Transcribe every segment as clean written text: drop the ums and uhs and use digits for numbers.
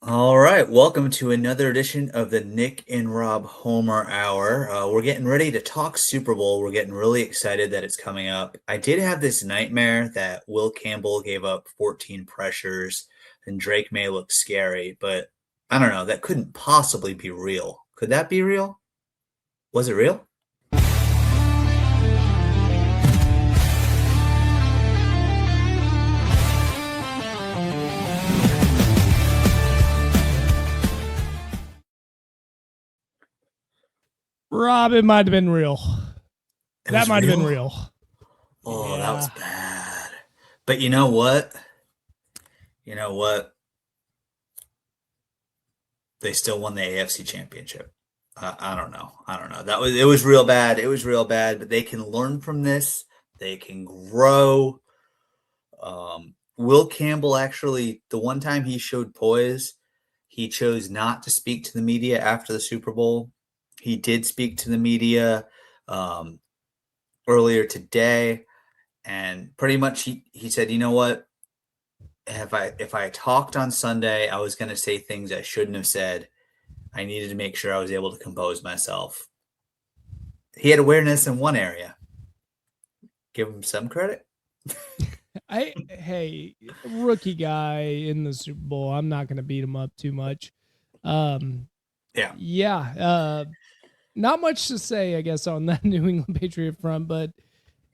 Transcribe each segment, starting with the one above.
All right, welcome to another edition of the Nick and Rob Homer Hour. We're getting ready to talk Super Bowl. We're getting really excited that it's coming up. I did have this nightmare that Will Campbell gave up 14 pressures and Drake May looked scary, but I don't know. That couldn't possibly be real. Could that be real? Was it real? Rob, it might have been real. It That was might have been real? real. Oh, that was Yeah. bad. But you know what? You know what? They still won the AFC Championship. I don't know. I don't know. It was real bad. It was real bad. But they can learn from this. They can grow. Will Campbell actually, the one time he showed poise, he chose not to speak to the media after the Super Bowl. He did speak to the media um, earlier today, and pretty much he said, you know what? If I talked on Sunday, I was going to say things I shouldn't have said. I needed to make sure I was able to compose myself. He had awareness in one area. Give him some credit. Hey, rookie guy in the Super Bowl. I'm not going to beat him up too much. Um, Yeah. yeah. Not much to say, I guess, on that New England Patriot front, but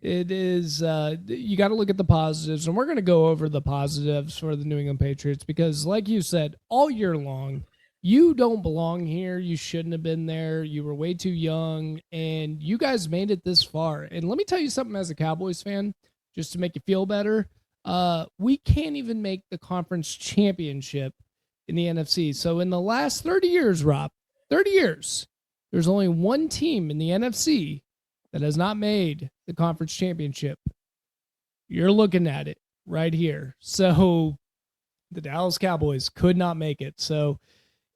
it is you got to look at the positives, and we're going to go over the positives for the New England Patriots because, like you said, all year long, you don't belong here. You shouldn't have been there. You were way too young, and you guys made it this far. And let me tell you something, as a Cowboys fan, just to make you feel better. We can't even make the conference championship in the NFC. So in the last 30 years, Rob, 30 years, there's only one team in the NFC that has not made the conference championship. You're looking at it right here. So the Dallas Cowboys could not make it. So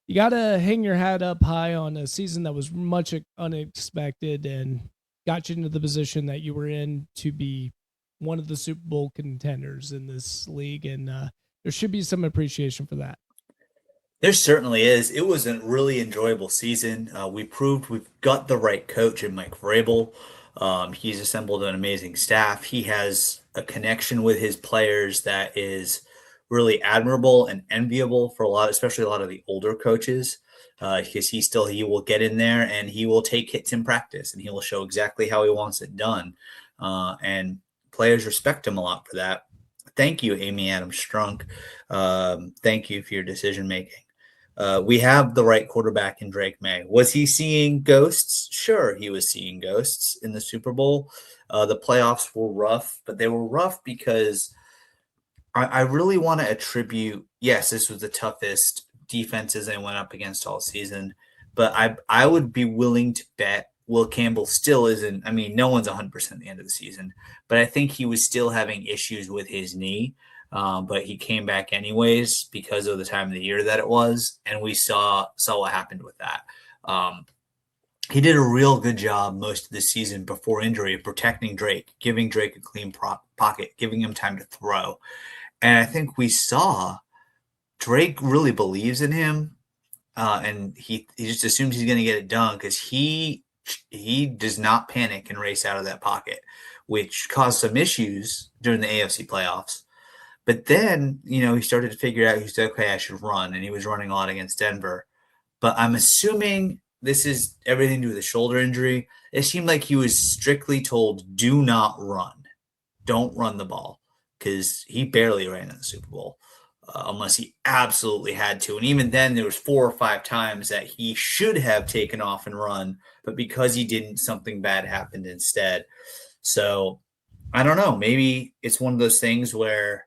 you got to hang your hat up high on a season that was much unexpected and got you into the position that you were in to be one of the Super Bowl contenders in this league. And there should be some appreciation for that. There certainly is. It was a really enjoyable season. We proved we've got the right coach in Mike Vrabel. He's assembled an amazing staff. He has a connection with his players that is really admirable and enviable for a lot, especially a lot of the older coaches, because he will get in there and he will take hits in practice and he will show exactly how he wants it done. And players respect him a lot for that. Thank you, Amy Adams Strunk. Thank you for your decision making. We have the right quarterback in Drake May. Was he seeing ghosts? Sure, he was seeing ghosts in the Super Bowl. The playoffs were rough, but they were rough because I really want to attribute, yes, this was the toughest defenses they went up against all season, but I would be willing to bet Will Campbell still isn't. I mean, no one's 100% at the end of the season, but I think he was still having issues with his knee. But he came back anyways because of the time of the year that it was, and we saw what happened with that. Um, he did a real good job most of the season before injury of protecting Drake, giving Drake a clean pocket, giving him time to throw. And I think we saw Drake really believes in him, and he just assumes he's going to get it done because he does not panic and race out of that pocket, which caused some issues during the AFC playoffs. But then, he started to figure out, he said, okay, I should run. And he was running a lot against Denver. But I'm assuming this is everything to do with a shoulder injury. It seemed like he was strictly told, do not run. Don't run the ball. Because he barely ran in the Super Bowl, unless he absolutely had to. And even then, there was 4 or 5 times that he should have taken off and run. But because he didn't, something bad happened instead. So I don't know. Maybe it's one of those things where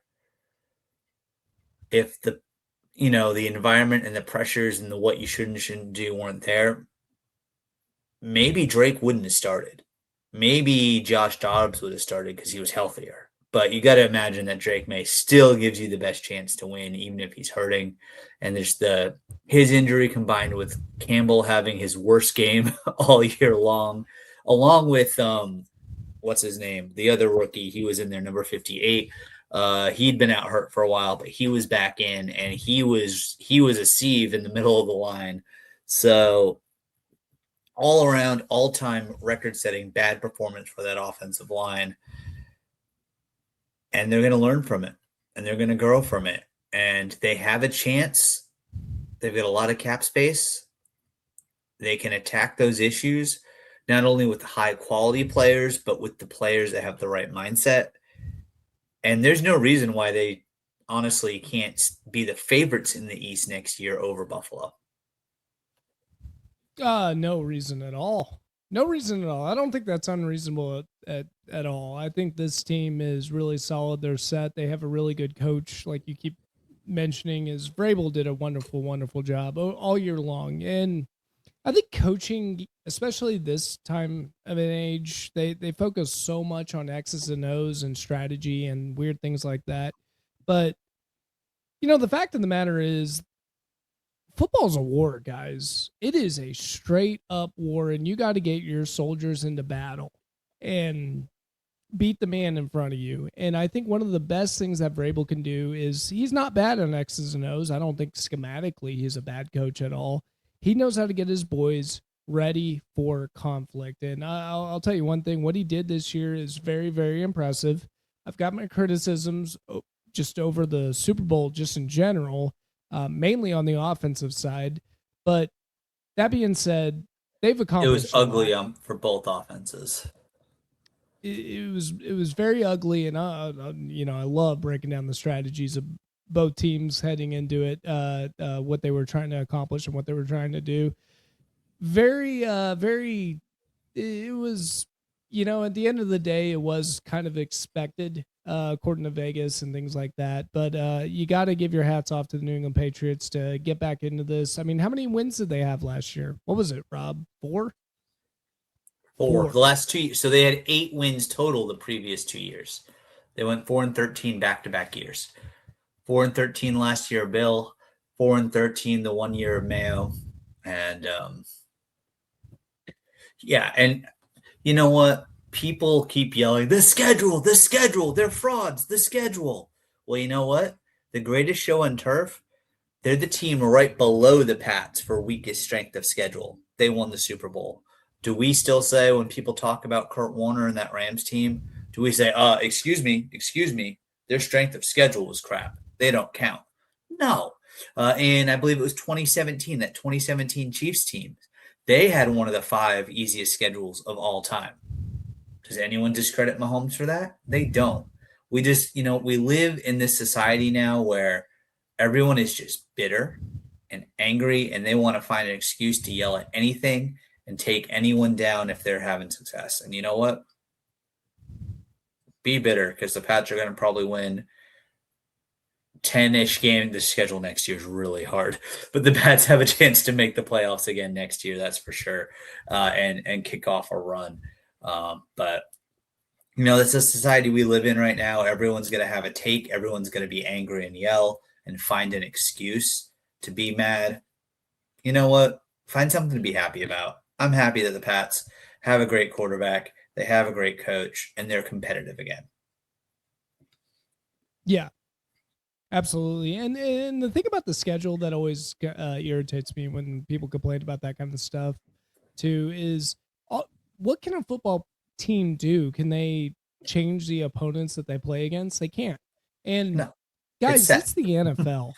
if the environment and the pressures and the what you should and shouldn't do weren't there, maybe Drake wouldn't have started. Maybe Josh Dobbs would have started because he was healthier. But you got to imagine that Drake May still gives you the best chance to win, even if he's hurting. And there's his injury combined with Campbell having his worst game all year long, along with what's his name, the other rookie. He was in there, number 58. He'd been out hurt for a while, but he was back in, and he was a sieve in the middle of the line. So all around, all time record setting bad performance for that offensive line, and they're going to learn from it, and they're going to grow from it, and they have a chance. They've got a lot of cap space. They can attack those issues not only with high quality players, but with the players that have the right mindset. And there's no reason why they honestly can't be the favorites in the East next year over Buffalo. No reason at all. No reason at all. I don't think that's unreasonable at all. I think this team is really solid. They're set. They have a really good coach, like you keep mentioning. Is Vrabel did a wonderful, wonderful job all year long, and I think coaching, especially this time of an age, they focus so much on X's and O's and strategy and weird things like that. But the fact of the matter is, football's a war, guys. It is a straight up war, and you got to get your soldiers into battle and beat the man in front of you. And I think one of the best things that Vrabel can do is he's not bad on X's and O's. I don't think schematically he's a bad coach at all. He knows how to get his boys ready for conflict. And I'll tell you one thing, what he did this year is very, very impressive. I've got my criticisms just over the Super Bowl, just in general, mainly on the offensive side. But that being said, they've accomplished. It was ugly for both offenses. It was very ugly, and I love breaking down the strategies of both teams heading into it, what they were trying to accomplish and what they were trying to do. Very, very. It was, at the end of the day, it was kind of expected, according to Vegas and things like that. But you got to give your hats off to the New England Patriots to get back into this. I mean, how many wins did they have last year? What was it, Rob? Four. The last 2 years. So they had 8 wins total the previous 2 years. They went 4-13 back-to-back years. 4-13 last year, Bill. 4-13 the 1 year of Mayo. And yeah, and you know what? People keep yelling, the schedule, they're frauds, the schedule. Well, you know what? The greatest show on turf, they're the team right below the Pats for weakest strength of schedule. They won the Super Bowl. Do we still say when people talk about Kurt Warner and that Rams team, do we say, excuse me, their strength of schedule was crap. They don't count. No. And I believe it was 2017, that 2017 Chiefs team. They had one of the 5 easiest schedules of all time. Does anyone discredit Mahomes for that? They don't. We just, we live in this society now where everyone is just bitter and angry, and they want to find an excuse to yell at anything and take anyone down if they're having success. And you know what? Be bitter, because the Pats are going to probably win 10-ish games. The schedule next year is really hard, but the Pats have a chance to make the playoffs again next year. That's for sure. And kick off a run. But that's a society we live in right now. Everyone's going to have a take. Everyone's going to be angry and yell and find an excuse to be mad. You know what? Find something to be happy about. I'm happy that the Pats have a great quarterback. They have a great coach, and they're competitive again. Yeah, absolutely. And the thing about the schedule that always irritates me when people complain about that kind of stuff too is, what can a football team do? Can they change the opponents that they play against? They can't. And no, guys, it's the NFL.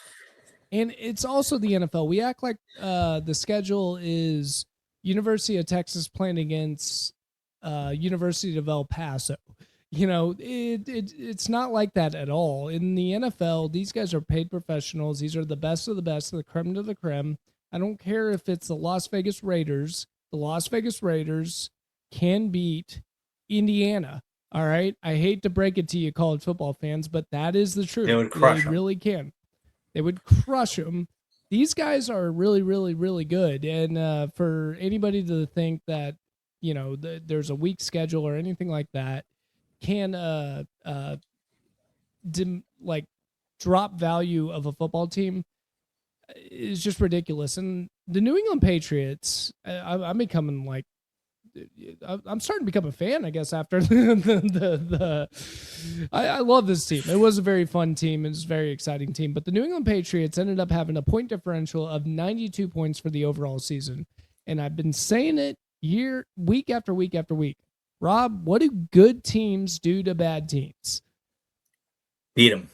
And it's also the NFL. We act like the schedule is University of Texas playing against University of El Paso. It's not like that at all. In the NFL, these guys are paid professionals. These are the best of the best, the creme de la creme. I don't care if it's the Las Vegas Raiders. The Las Vegas Raiders can beat Indiana. All right. I hate to break it to you, college football fans, but that is the truth. They would crush them. Really can. They would crush them. These guys are really, really, really good. And for anybody to think that, there's a weak schedule or anything like that can drop value of a football team is just ridiculous. And the New England Patriots, I'm becoming like I'm starting to become a fan, I guess, after I love this team. It was a very fun team. It was a very exciting team. But the New England Patriots ended up having a point differential of 92 points for the overall season. And I've been saying it week after week after week. Rob, what do good teams do to bad teams? Beat them.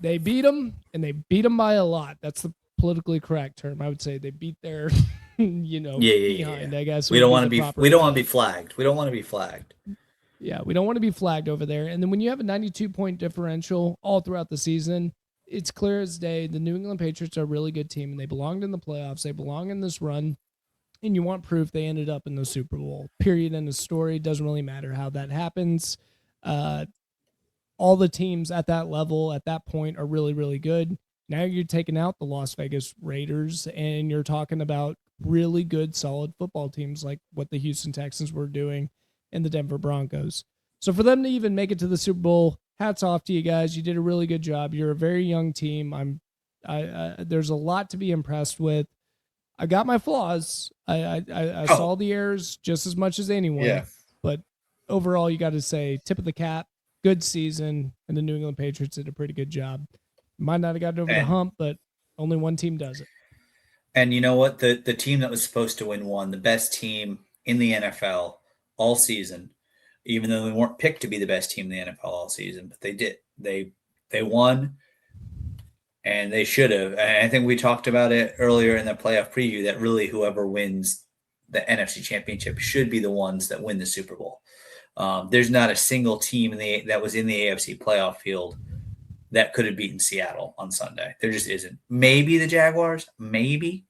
They beat them, and they beat them by a lot. That's the politically correct term. I would say they beat their, behind. Yeah. I guess We don't want to be. proper We don't want to be flagged. We don't want to be flagged. Yeah, we don't want to be flagged over there. And then when you have a 92-point differential all throughout the season, it's clear as day the New England Patriots are a really good team, and they belonged in the playoffs. They belong in this run, and you want proof they ended up in the Super Bowl. Period. End of story. Doesn't really matter how that happens. All the teams at that level at that point are really, really good. Now you're taking out the Las Vegas Raiders, and you're talking about really good, solid football teams like what the Houston Texans were doing and the Denver Broncos. So for them to even make it to the Super Bowl, hats off to you guys. You did a really good job. You're a very young team. There's a lot to be impressed with. I got my flaws. I saw the errors just as much as anyone. Yeah. But overall, you got to say tip of the cap, good season, and the New England Patriots did a pretty good job. Might not have gotten over the hump, but only one team does it. And you know what? The team that was supposed to win won. The best team in the NFL all season, even though they weren't picked to be the best team in the NFL all season, but they did. They won, and they should have. And I think we talked about it earlier in the playoff preview that really whoever wins the NFC Championship should be the ones that win the Super Bowl. There's not a single team that was in the AFC playoff field that could have beaten Seattle on Sunday. There just isn't. Maybe the Jaguars, maybe.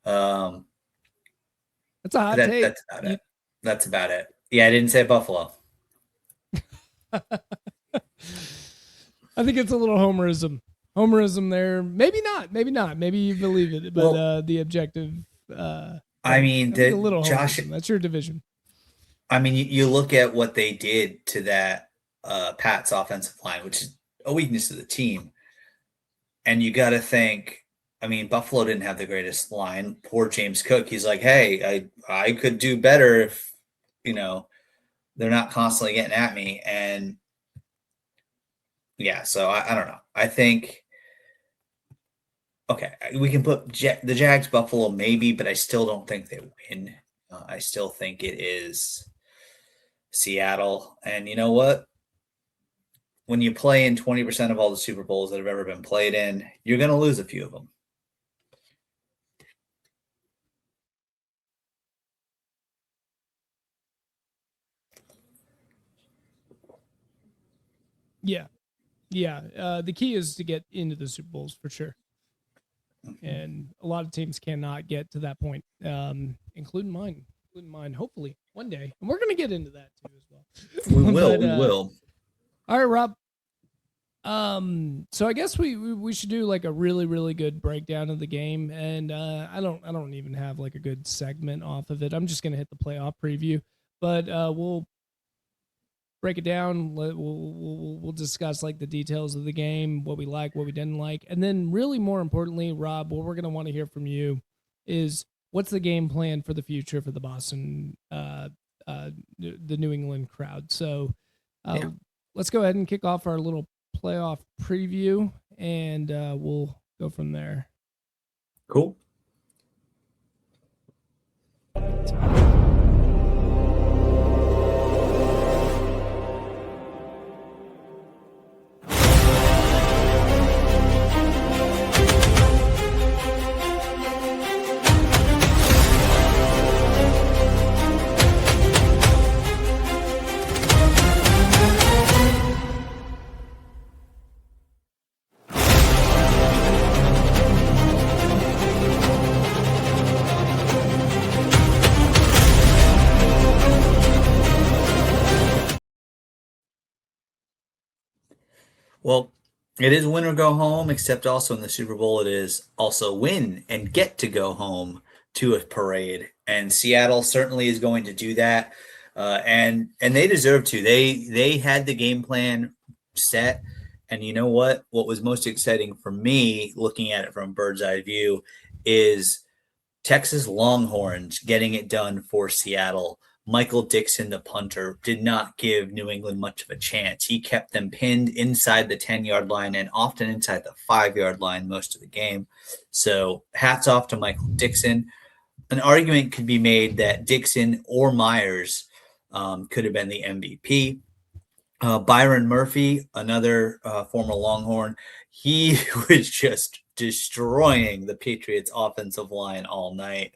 That's a hot take. That's about it. That's about it. Yeah, I didn't say Buffalo. I think it's a little homerism. Homerism there. Maybe not. Maybe you believe it, but the objective. I mean, a little Josh. Homerism. That's your division. I mean, you look at what they did to that Pats offensive line, which is a weakness of the team. And you got to think, I mean, Buffalo didn't have the greatest line. Poor James Cook. He's like, hey, I could do better if, they're not constantly getting at me. And yeah, so I don't know. I think, okay, we can put the Jags Buffalo maybe, but I still don't think they win. I still think it is Seattle. And you know what? When you play in 20% of all the Super Bowls that have ever been played in, you're going to lose a few of them. Yeah. The key is to get into the Super Bowls for sure. Mm-hmm. And a lot of teams cannot get to that point, including mine. Hopefully one day, and we're going to get into that too as well. We will. All right, Rob. So I guess we should do like a really, really good breakdown of the game, and I don't even have like a good segment off of it. I'm just gonna hit the playoff preview, but we'll break it down. We'll discuss like the details of the game, what we like, what we didn't like, and then really more importantly, Rob, what we're gonna want to hear from you is what's the game plan for the future for the Boston, the New England crowd. So let's go ahead and kick off our little playoff preview, and we'll go from there. Cool. Well, it is win or go home, except also in the Super Bowl, it is also win and get to go home to a parade. And Seattle certainly is going to do that. And they deserve to. They had the game plan set. And you know what? What was most exciting for me, looking at it from a bird's eye view, is Texas Longhorns getting it done for Seattle Michael Dixon, the punter, did not give New England much of a chance. He kept them pinned inside the 10-yard line and often inside the 5-yard line most of the game. So hats off to Michael Dixon. An argument could be made that Dixon or Myers could have been the MVP. Byron Murphy, another former Longhorn, he was just destroying the Patriots' offensive line all night.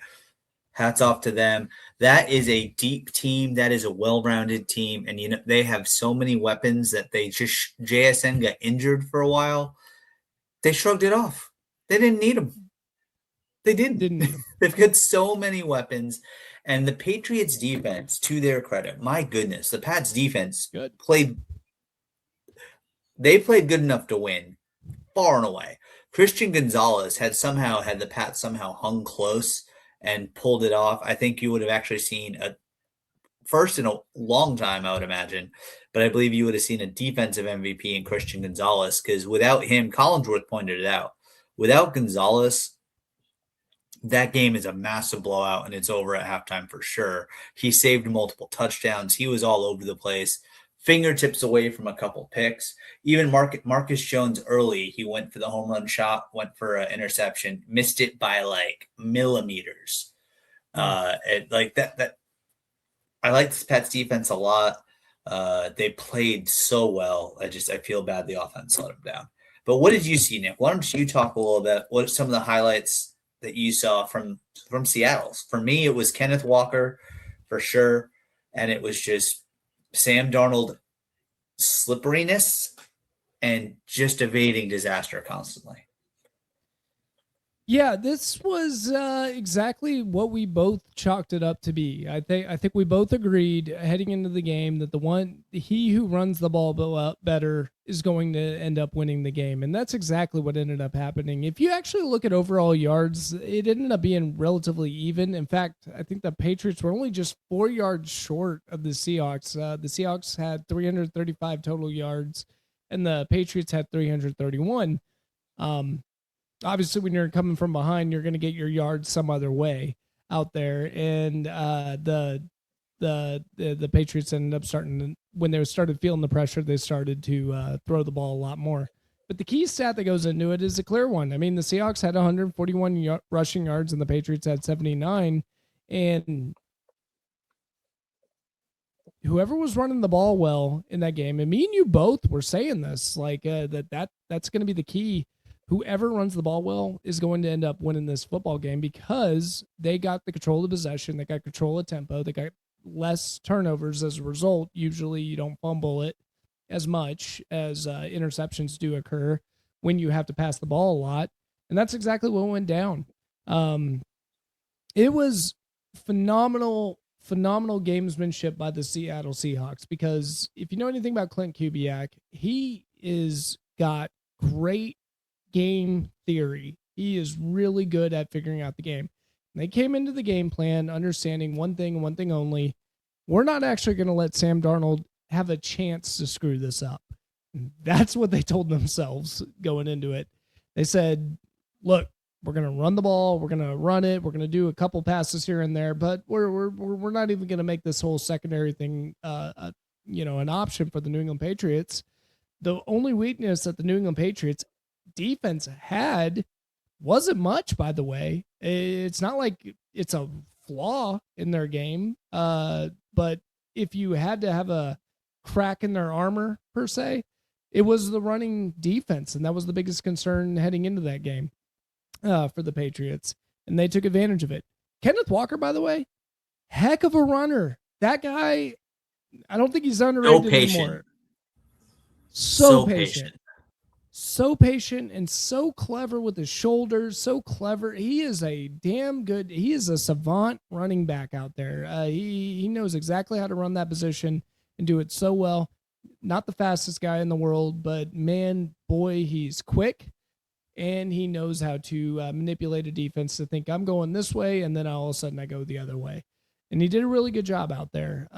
Hats off to them. That is a deep team. That is a well-rounded team, and they have so many weapons that they just JSN got injured for a while. They shrugged it off. They didn't need them. They didn't. Didn't need them. They've got so many weapons, and the Patriots' defense, to their credit, my goodness, the Pats' defense Good. played. They played good enough to win, far and away. Christian Gonzalez had the Pats somehow hung close and pulled it off. I think you would have actually seen a first in a long time, I would imagine. But I believe you would have seen a defensive MVP in Christian Gonzalez, because without him, Collinsworth pointed it out. Without Gonzalez, that game is a massive blowout and it's over at halftime for sure. He saved multiple touchdowns. He was all over the place, fingertips away from a couple picks. Even Marcus Jones early, he went for the home run shot, went for an interception, missed it by like millimeters. Like that. I like this Pats defense a lot. They played so well. I feel bad the offense let them down. But what did you see, Nick? Why don't you talk a little bit? What are some of the highlights that you saw from Seattle's? For me, it was Kenneth Walker for sure, and it was just Sam Darnold slipperiness and just evading disaster constantly. Yeah, this was exactly what we both chalked it up to be. I think we both agreed heading into the game that he who runs the ball better is going to end up winning the game, and that's exactly what ended up happening. If you actually look at overall yards, it ended up being relatively even. In fact, I think the Patriots were only just 4 yards short of the Seahawks. The Seahawks had 335 total yards, and the Patriots had 331. Obviously, when you're coming from behind, you're going to get your yards some other way out there. And the Patriots ended up when they started feeling the pressure, they started to throw the ball a lot more. But the key stat that goes into it is a clear one. I mean, the Seahawks had 141 rushing yards and the Patriots had 79. And whoever was running the ball well in that game, and me and you both were saying this, like that's going to be the key. Whoever runs the ball well is going to end up winning this football game because they got the control of possession, they got control of tempo, they got less turnovers as a result. Usually you don't fumble it as much as interceptions do occur when you have to pass the ball a lot. And that's exactly what went down. It was phenomenal gamesmanship by the Seattle Seahawks, because if you know anything about Clint Kubiak, he is got great game theory. He is really good at figuring out the game. And they came into the game plan understanding one thing and one thing only. We're not actually going to let Sam Darnold have a chance to screw this up. That's what they told themselves going into it. They said, look, we're going to run the ball. We're going to run it. We're going to do a couple passes here and there, but we're not even going to make this whole secondary thing, an option for the New England Patriots. The only weakness that the New England Patriots defense had wasn't much, by the way. It's not like it's a flaw in their game, but if you had to have a crack in their armor per se, it was the running defense, and that was the biggest concern heading into that game for the Patriots, and they took advantage of it. Kenneth Walker, by the way, heck of a runner. That guy, I don't think he's underrated anymore. So patient. So patient and so clever with his shoulders, so clever. He is a savant running back out there. He knows exactly how to run that position and do it so well. Not the fastest guy in the world, but man, boy, he's quick, and he knows how to manipulate a defense to think I'm going this way, and then all of a sudden I go the other way. And he did a really good job out there.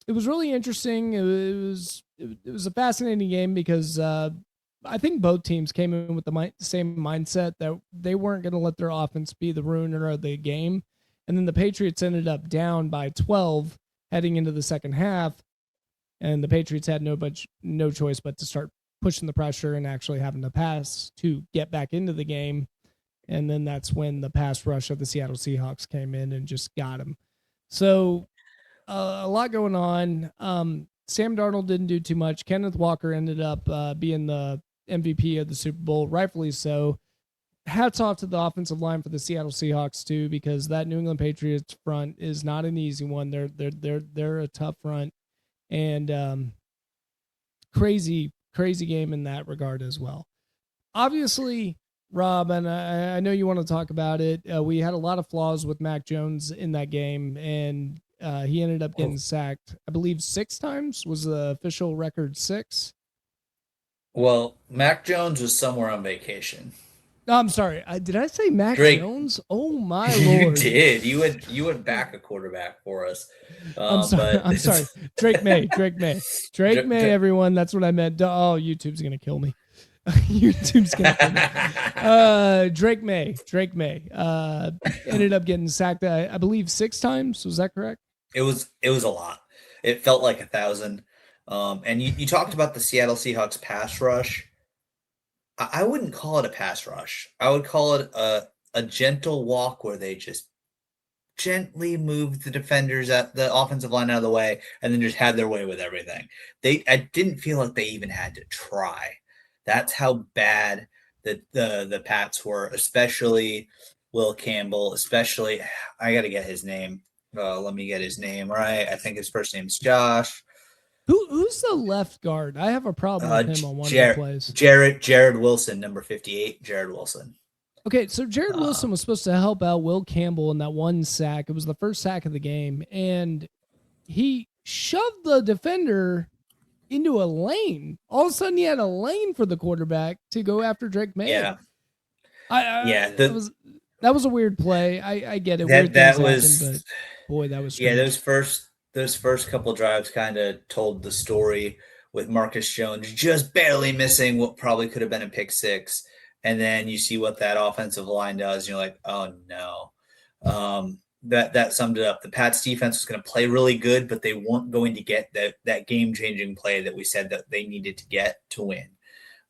It was really interesting. It was a fascinating game because I think both teams came in with the same mindset that they weren't going to let their offense be the ruiner of the game. And then the Patriots ended up down by 12 heading into the second half. And the Patriots had no choice but to start pushing the pressure and actually having to pass to get back into the game. And then that's when the pass rush of the Seattle Seahawks came in and just got him. So a lot going on. Sam Darnold didn't do too much. Kenneth Walker ended up being the MVP of the Super Bowl, rightfully so. Hats off to the offensive line for the Seattle Seahawks too, because that New England Patriots front is not an easy one. They're a tough front, and crazy game in that regard as well. Obviously, Rob, and I know you want to talk about it. We had a lot of flaws with Mac Jones in that game, and he ended up getting sacked, I believe 6 times was the official record, 6. Well, Mac Jones was somewhere on vacation. No, I'm sorry. Did I say Mac Drake, Jones? Oh my you lord! did. You would back a quarterback for us. I'm sorry. But I'm sorry. Drake May. Everyone, that's what I meant. Oh, YouTube's gonna kill me. YouTube's gonna kill me. Drake May. Ended up getting sacked. I believe 6 times. Was that correct? It was a lot. It felt like 1,000. And you talked about the Seattle Seahawks pass rush. I wouldn't call it a pass rush. I would call it a gentle walk where they just gently moved the defenders at the offensive line out of the way and then just had their way with everything. I didn't feel like they even had to try. That's how bad the Pats were, especially Will Campbell, especially I got to get his name. Let me get his name right. I think his first name's Josh. Who's the left guard? I have a problem with him on one of the plays. Jared Wilson, number 58, Jared Wilson. Okay, so Jared Wilson was supposed to help out Will Campbell in that one sack. It was the first sack of the game, and he shoved the defender into a lane. All of a sudden, he had a lane for the quarterback to go after Drake May. Yeah. That was a weird play. I get it. That was happen, but boy, that was strange. Yeah, those first couple drives kind of told the story with Marcus Jones just barely missing what probably could have been a pick 6. And then you see what that offensive line does, and you're like, oh no. That summed it up. The Pats defense was going to play really good, but they weren't going to get that game-changing play that we said that they needed to get to win.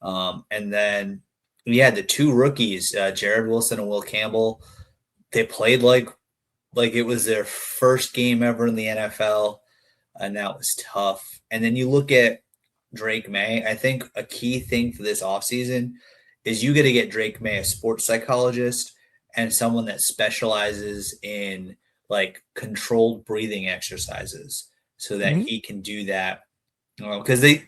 And then we had the 2 rookies, Jared Wilson and Will Campbell. They played like it was their first game ever in the NFL, and that was tough. And then you look at Drake May. I think a key thing for this offseason is you got to get Drake May a sports psychologist and someone that specializes in like controlled breathing exercises so that he can do that. Because they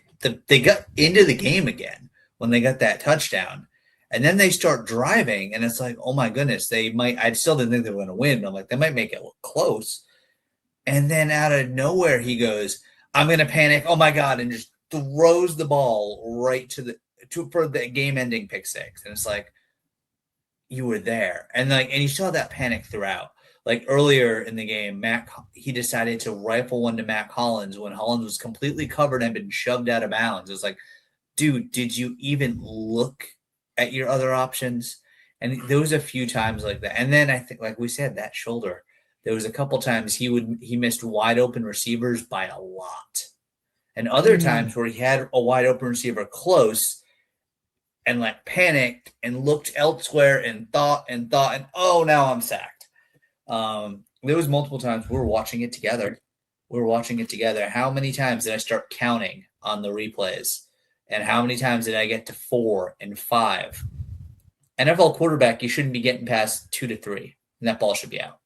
got into the game again when they got that touchdown. And then they start driving, and it's like, oh my goodness, they might. I still didn't think they were going to win. I'm like, they might make it look close. And then out of nowhere, he goes, "I'm going to panic! Oh my god!" and just throws the ball right for the game-ending pick 6. And it's like, you were there, and you saw that panic throughout. Like earlier in the game, he decided to rifle one to Mac Hollins when Hollins was completely covered and been shoved out of bounds. It was like, dude, did you even look at your other options? And there was a few times like that. And then I think, like we said, that shoulder, there was a couple times he missed wide open receivers by a lot. And other times where he had a wide open receiver close and like panicked and looked elsewhere and thought, and oh, now I'm sacked. There was multiple times we were watching it together. How many times did I start counting on the replays? And how many times did I get to 4 and 5? NFL quarterback, you shouldn't be getting past 2 to 3, and that ball should be out.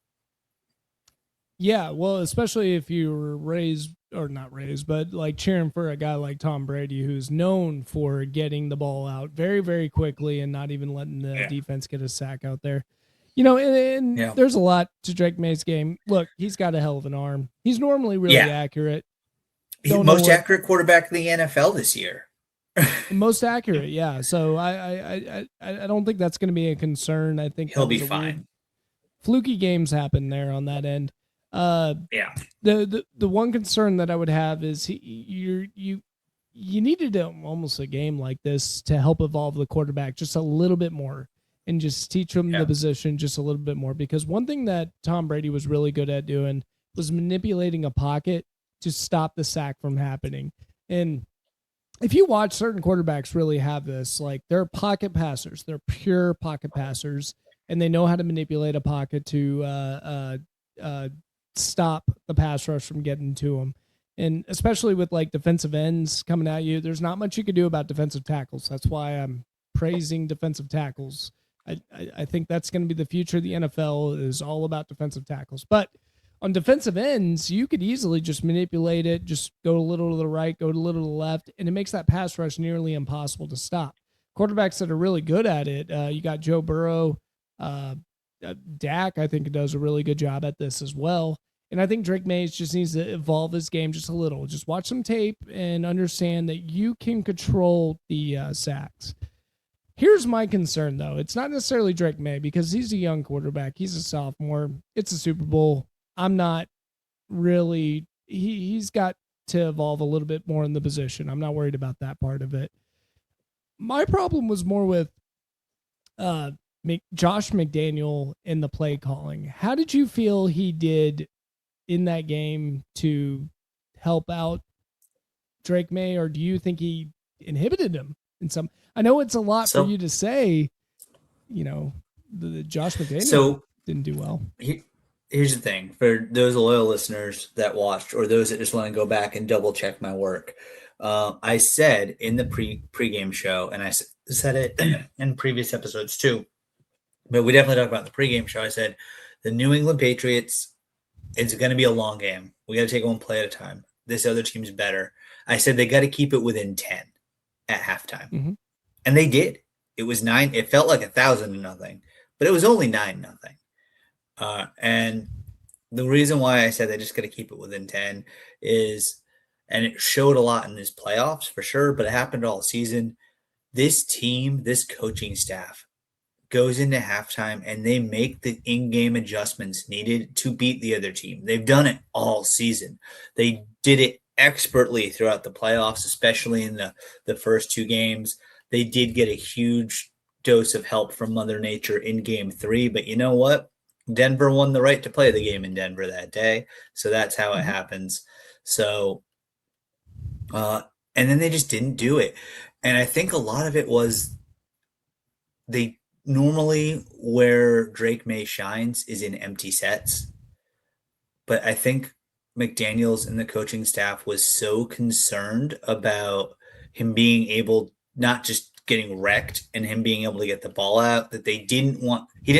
Yeah, well, especially if you were not raised, but like cheering for a guy like Tom Brady, who's known for getting the ball out very, very quickly and not even letting the defense get a sack out there. You know, and there's a lot to Drake May's game. Look, he's got a hell of an arm. He's normally really accurate. He's the most accurate quarterback in the NFL this year. Most accurate, yeah. So I don't think that's going to be a concern. I think he'll be fine. Fluky games happen there on that end. The one concern that I would have is you needed almost a game like this to help evolve the quarterback just a little bit more. and just teach them the Yeah. position just a little bit more. Because one thing that Tom Brady was really good at doing was manipulating a pocket to stop the sack from happening. And if you watch, certain quarterbacks really have this, like they're pocket passers, they're pure pocket passers, and they know how to manipulate a pocket to stop the pass rush from getting to them. And especially with like defensive ends coming at you, there's not much you can do about defensive tackles. That's why I'm praising defensive tackles. I think that's going to be the future of the NFL, is all about defensive tackles. But on defensive ends, you could easily just manipulate it, just go a little to the right, go a little to the left, and it makes that pass rush nearly impossible to stop. Quarterbacks that are really good at it, you got Joe Burrow, uh, Dak, I think does a really good job at this as well. And I think Drake Mays just needs to evolve his game just a little. Just watch some tape and understand that you can control the sacks. Here's my concern, though. It's not necessarily Drake May, because he's a young quarterback. He's a sophomore. It's a Super Bowl. I'm not really, he's got to evolve a little bit more in the position. I'm not worried about that part of it. My problem was more with Josh McDaniel in the play calling. How did you feel he did in that game to help out Drake May, or do you think he inhibited him in some? I know it's a lot for you to say, the Josh McDaniel didn't do well. Here's the thing, for those loyal listeners that watched, or those that just want to go back and double check my work. I said in the pregame show, and I said it in previous episodes too, but we definitely talked about the pregame show. I said the New England Patriots, it's going to be a long game. We got to take one play at a time. This other team's better. I said they got to keep it within 10 at halftime. Mm-hmm. And they did. It was 9. It felt like 1,000-0, but it was only 9-0. And the reason why I said they just got to keep it within 10 is, and it showed a lot in this playoffs for sure, but it happened all season. This team, this coaching staff goes into halftime and they make the in-game adjustments needed to beat the other team. They've done it all season. They did it expertly throughout the playoffs, especially in the first 2 games. They did get a huge dose of help from Mother Nature in game 3, but you know what? Denver won the right to play the game in Denver that day. So that's how it happens. So, and then they just didn't do it. And I think a lot of it was they normally, where Drake May shines is in empty sets. But I think McDaniels and the coaching staff was so concerned about him being able, not just getting wrecked and him being able to get the ball out, that he didn't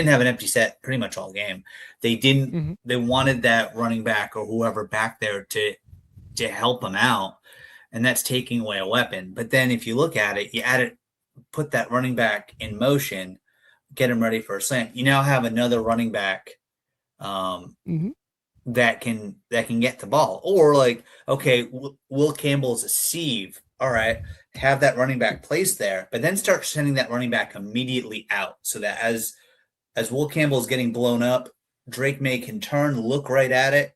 have an empty set pretty much all game. They wanted that running back or whoever back there to help him out. And that's taking away a weapon. But then if you look at it, put that running back in motion, get him ready for a slam. You now have another running back that can get the ball. Or like, okay, Will Campbell's a sieve. All right, have that running back placed there, but then start sending that running back immediately out, so that as Will Campbell's getting blown up, Drake May can turn, look right at it.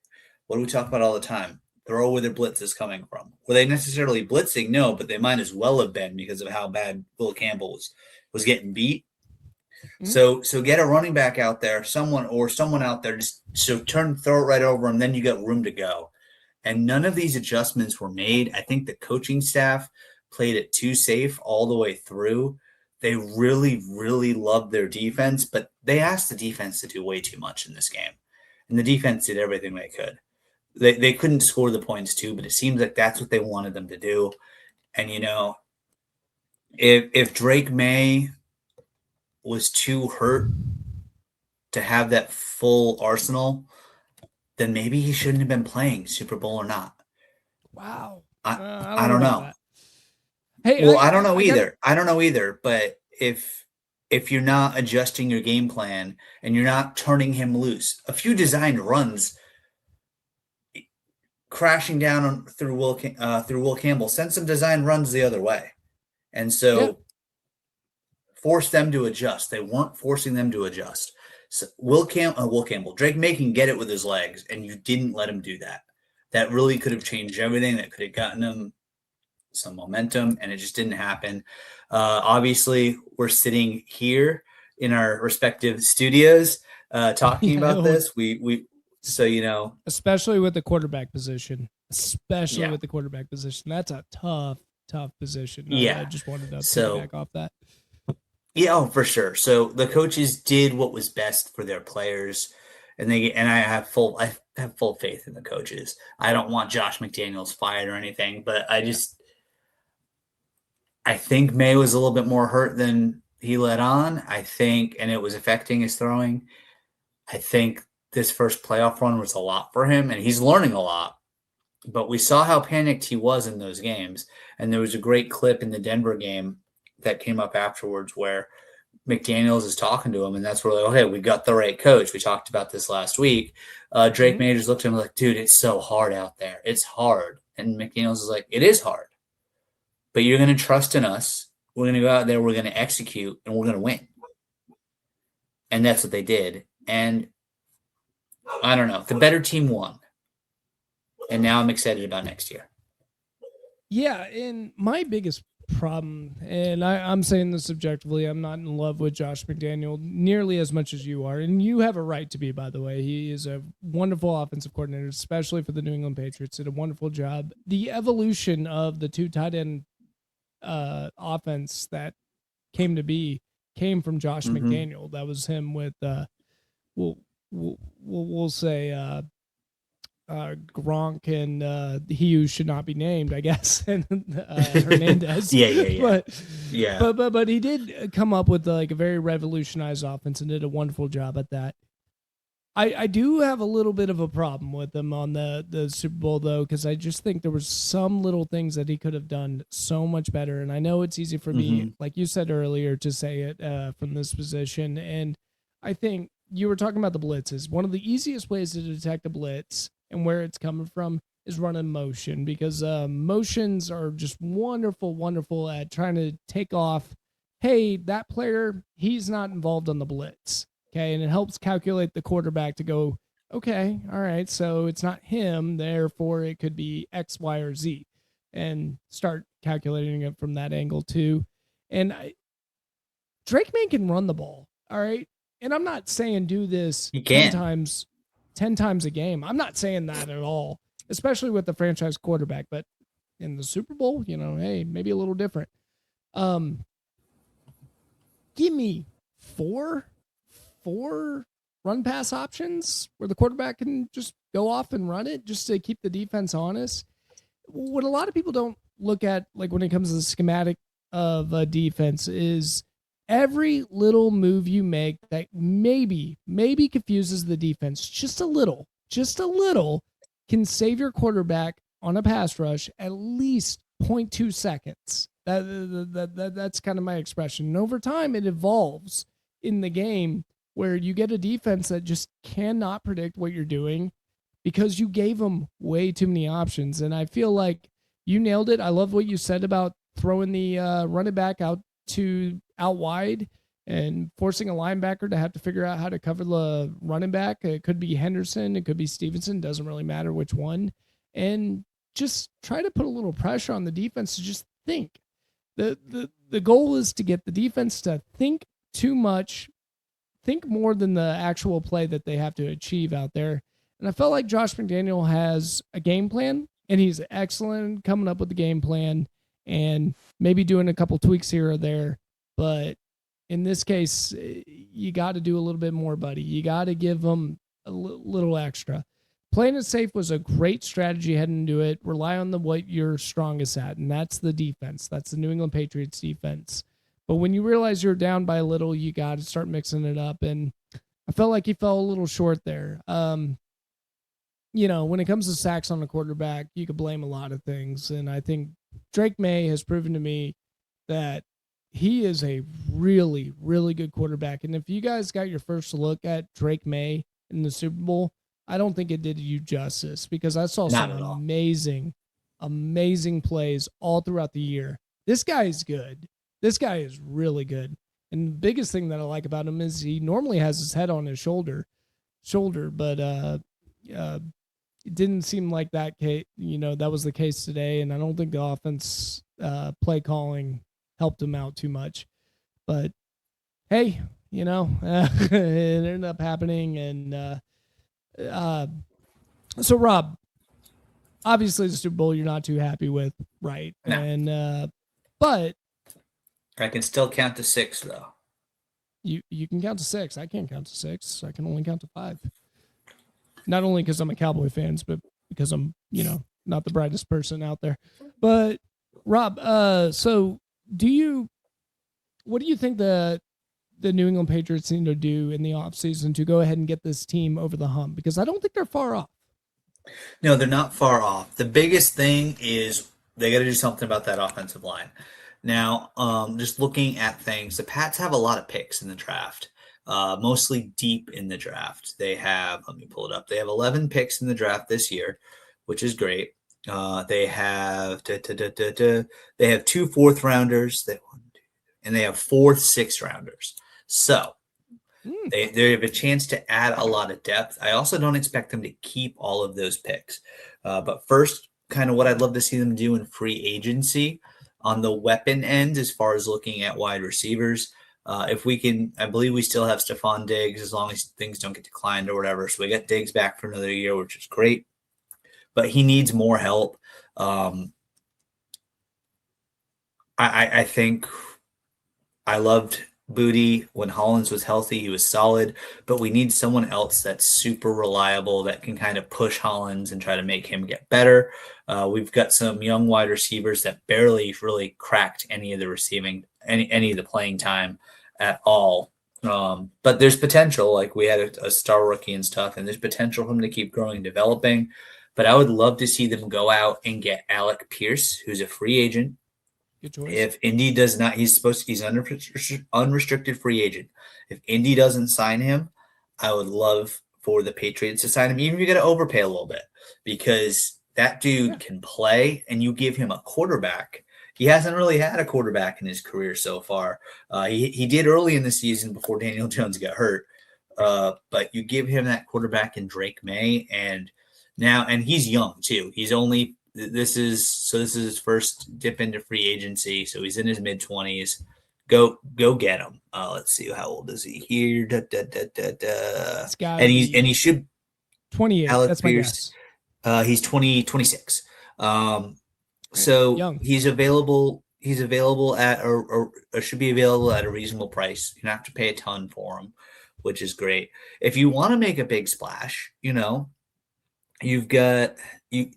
What do we talk about all the time? Throw where their blitz is coming from. Were they necessarily blitzing? No, but they might as well have been, because of how bad Will Campbell was getting beat. So get a running back out there, someone out there, just so throw it right over him, then you got room to go. And none of these adjustments were made. I think the coaching staff played it too safe all the way through. They really, really loved their defense, but they asked the defense to do way too much in this game. And the defense did everything they could. They couldn't score the points too, but it seems like that's what they wanted them to do. And, if Drake May was too hurt to have that full arsenal, then maybe he shouldn't have been playing, Super Bowl or not. Wow. I don't know. Hey, well, I don't know either. I don't know either. But if you're not adjusting your game plan and you're not turning him loose, a few designed runs crashing down through Will Campbell, send some designed runs the other way, and so force them to adjust. They weren't forcing them to adjust. So Will Campbell, Drake May can get it with his legs, and you didn't let him do that. That really could have changed everything. That could have gotten him some momentum, and it just didn't happen. Obviously, we're sitting here in our respective studios talking Yeah, about this. We so especially with the quarterback position. Especially yeah, with the quarterback position. That's a tough position. I yeah. just wanted to So piggyback off that. yeah, oh, for sure. So the coaches did what was best for their players, and I have full faith in the coaches. I don't want Josh McDaniels fired or anything, but I think May was a little bit more hurt than he let on. I think, and it was affecting his throwing. I think this first playoff run was a lot for him, and he's learning a lot. But we saw how panicked he was in those games, and there was a great clip in the Denver game that came up afterwards where McDaniels is talking to him, and that's where like, okay, we got the right coach. We talked about this last week. Drake Mhm. May just looked at him like, dude, it's so hard out there. It's hard. And McDaniels is like, it is hard, but you're going to trust in us. We're going to go out there, we're going to execute, and we're going to win. And that's what they did. And I don't know, the better team won. And now I'm excited about next year. Yeah, and my biggest problem, and I'm saying this subjectively, I'm not in love with Josh McDaniel nearly as much as you are, and you have a right to be. By the way, he is a wonderful offensive coordinator, especially for the New England Patriots. Did a wonderful job. The evolution of the two tight end offense that came to be came from Josh Mm-hmm. McDaniel. That was him with we'll we'll say Gronk and he who should not be named, I guess, and Hernandez. Yeah, yeah, yeah. but Yeah. but he did come up with like a very revolutionized offense and did a wonderful job at that. I do have a little bit of a problem with him on the Super Bowl though, because I just think there was some little things that he could have done so much better. And I know it's easy for me, Mm-hmm. like you said earlier, to say it from this position. And I think you were talking about the blitzes. One of the easiest ways to detect a blitz and where it's coming from is running motion, because motions are just wonderful at trying to take off. Hey, that player, he's not involved on the blitz. Okay. And it helps calculate the quarterback to go, okay, all right. So it's not him. Therefore, it could be X, Y, or Z, and start calculating it from that angle too. And Drake May can run the ball. All right. And I'm not saying do this You 10 can. times, 10 times a game. I'm not saying that at all, especially with the franchise quarterback. But in the Super Bowl, hey, maybe a little different. Um, Give me four four run pass options where the quarterback can just go off and run it just to keep the defense honest. What a lot of people don't look at, like when it comes to the schematic of a defense, is every little move you make that maybe confuses the defense just a little, can save your quarterback on a pass rush at least zero point 0.2 seconds. That's kind of my expression. And over time, it evolves in the game where you get a defense that just cannot predict what you're doing because you gave them way too many options. And I feel like you nailed it. I love what you said about throwing the running back out wide and forcing a linebacker to have to figure out how to cover the running back. It could be Henderson, it could be Stevenson, doesn't really matter which one. And just try to put a little pressure on the defense to just think. The goal is to get the defense to think too much, think more than the actual play that they have to achieve out there. And I felt like Josh McDaniel has a game plan, and he's excellent coming up with the game plan and maybe doing a couple tweaks here or there. But in this case, you got to do a little bit more, buddy. You got to give them a little extra. Playing it safe was a great strategy heading into it. Rely on what you're strongest at, and that's the defense. That's the New England Patriots defense. But when you realize you're down by a little, you got to start mixing it up. And I felt like he fell a little short there. When it comes to sacks on the quarterback, you could blame a lot of things. And I think Drake May has proven to me that he is a really, really good quarterback. And if you guys got your first look at Drake May in the Super Bowl, I don't think it did you justice, because I saw Not some at all. amazing plays all throughout the year. This guy is good. This guy is really good. And the biggest thing that I like about him is he normally has his head on his shoulder, but it didn't seem like that that was the case today. And I don't think the offense play calling helped him out too much. But hey, it ended up happening. And uh, so, Rob, obviously the Super Bowl you're not too happy with, right? No, And but I can still count to six though. you can count to six. I can't count to six. I can only count to five. Not only because I'm a Cowboy fan, but because I'm not the brightest person out there. But Rob, so do you? What do you think the New England Patriots need to do in the offseason to go ahead and get this team over the hump? Because I don't think they're far off. No, they're not far off. The biggest thing is they got to do something about that offensive line. Now, just looking at things, the Pats have a lot of picks in the draft, mostly deep in the draft. They have, let me pull it up. They have 11 picks in the draft this year, which is great. They have they have two fourth rounders, and they have four sixth rounders. So Mm, they have a chance to add a lot of depth. I also don't expect them to keep all of those picks. But first, kind of what I'd love to see them do in free agency on the weapon end, as far as looking at wide receivers. If we can, I believe we still have Stephon Diggs as long as things don't get declined or whatever. So we got Diggs back for another year, which is great. But he needs more help. Um, I think I loved Booty when Hollins was healthy. He was solid, but we need someone else that's super reliable that can kind of push Hollins and try to make him get better. We've got some young wide receivers that barely really cracked any of the receiving, any of the playing time at all. But there's potential. Like we had a star rookie and stuff, and there's potential for him to keep growing and developing. But I would love to see them go out and get Alec Pierce, who's a free agent. good choice. If Indy does not, he's unrestricted free agent. If Indy doesn't sign him, I would love for the Patriots to sign him, even if you got to overpay a little bit, because that Yeah. dude can play, and you give him a quarterback. He hasn't really had a quarterback in his career so far. He did early in the season before Daniel Jones got hurt, but you give him that quarterback in Drake May, and he's young too. This is his first dip into free agency, so he's in his mid-20s. Go get him. Let's see, how old is he here? It's got to And be he should 28. Alec That's my Pierce. guess. He's 26. Um, Right. so Young. he's available. He's available at or should be available at a reasonable price. You don't have to pay a ton for him, which is great. If you want to make a big splash, you've got you